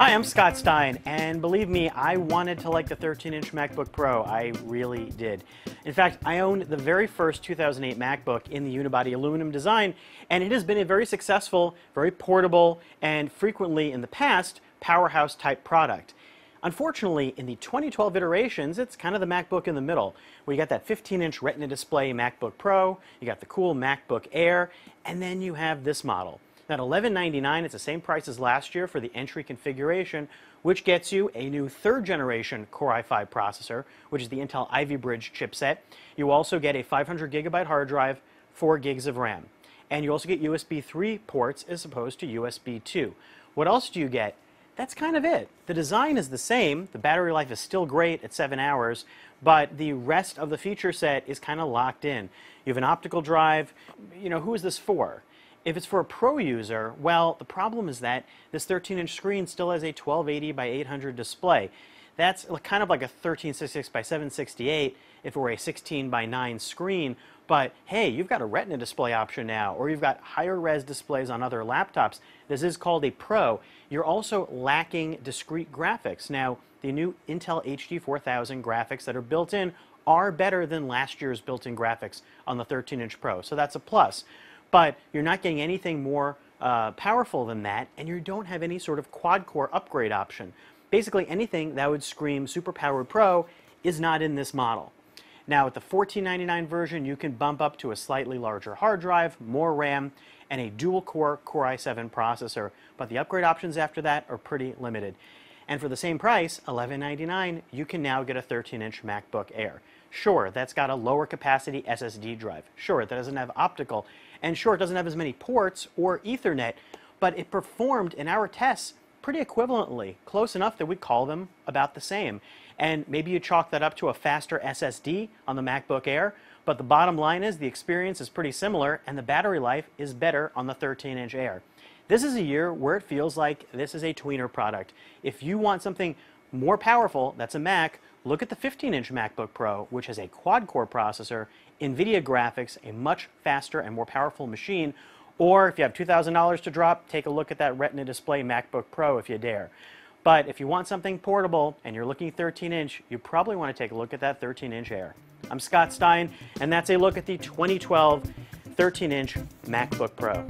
Hi, I'm Scott Stein, and believe me, I wanted to like the 13-inch MacBook Pro. I really did. In fact, I owned the very first 2008 MacBook in the unibody aluminum design, and it has been a very successful, very portable, and frequently in the past, powerhouse-type product. Unfortunately, in the 2012 iterations, it's kind of the MacBook in the middle, where you got that 15-inch Retina Display MacBook Pro, you got the cool MacBook Air, and then you have this model. At $1199, it's the same price as last year for the entry configuration, which gets you a new third-generation Core i5 processor, which is the Intel Ivy Bridge chipset. You also get a 500 gigabyte hard drive, 4 gigs of RAM. And you also get USB 3 ports as opposed to USB 2. What else do you get? That's kind of it. The design is the same, the battery life is still great at 7 hours, but the rest of the feature set is kind of locked in. You have an optical drive. Who is this for? If it's for a pro user, well, the problem is that this 13-inch screen still has a 1280 by 800 display. That's kind of like a 1366 by 768 if it were a 16 by 9 screen. But hey, you've got a Retina display option now, or you've got higher res displays on other laptops. This is called a Pro. You're also lacking discrete graphics. Now, the new Intel HD 4000 graphics that are built in are better than last year's built-in graphics on the 13-inch Pro, so that's a plus. But you're not getting anything more powerful than that, and you don't have any sort of quad-core upgrade option. Basically, anything that would scream super-powered Pro is not in this model. Now, with the $1499 version, you can bump up to a slightly larger hard drive, more RAM, and a dual-core Core i7 processor, but the upgrade options after that are pretty limited. And for the same price, $1199, you can now get a 13-inch MacBook Air. Sure, that's got a lower capacity SSD drive. Sure, that doesn't have optical. And sure, it doesn't have as many ports or Ethernet, but it performed in our tests pretty equivalently, close enough that we call them about the same. And maybe you chalk that up to a faster SSD on the MacBook Air, but the bottom line is the experience is pretty similar and the battery life is better on the 13-inch Air. This is a year where it feels like this is a tweener product. If you want something more powerful, that's a Mac, look at the 15-inch MacBook Pro, which has a quad-core processor, NVIDIA graphics, a much faster and more powerful machine. Or if you have $2,000 to drop, take a look at that Retina Display MacBook Pro if you dare. But if you want something portable and you're looking 13-inch, you probably want to take a look at that 13-inch Air. I'm Scott Stein, and that's a look at the 2012 13-inch MacBook Pro.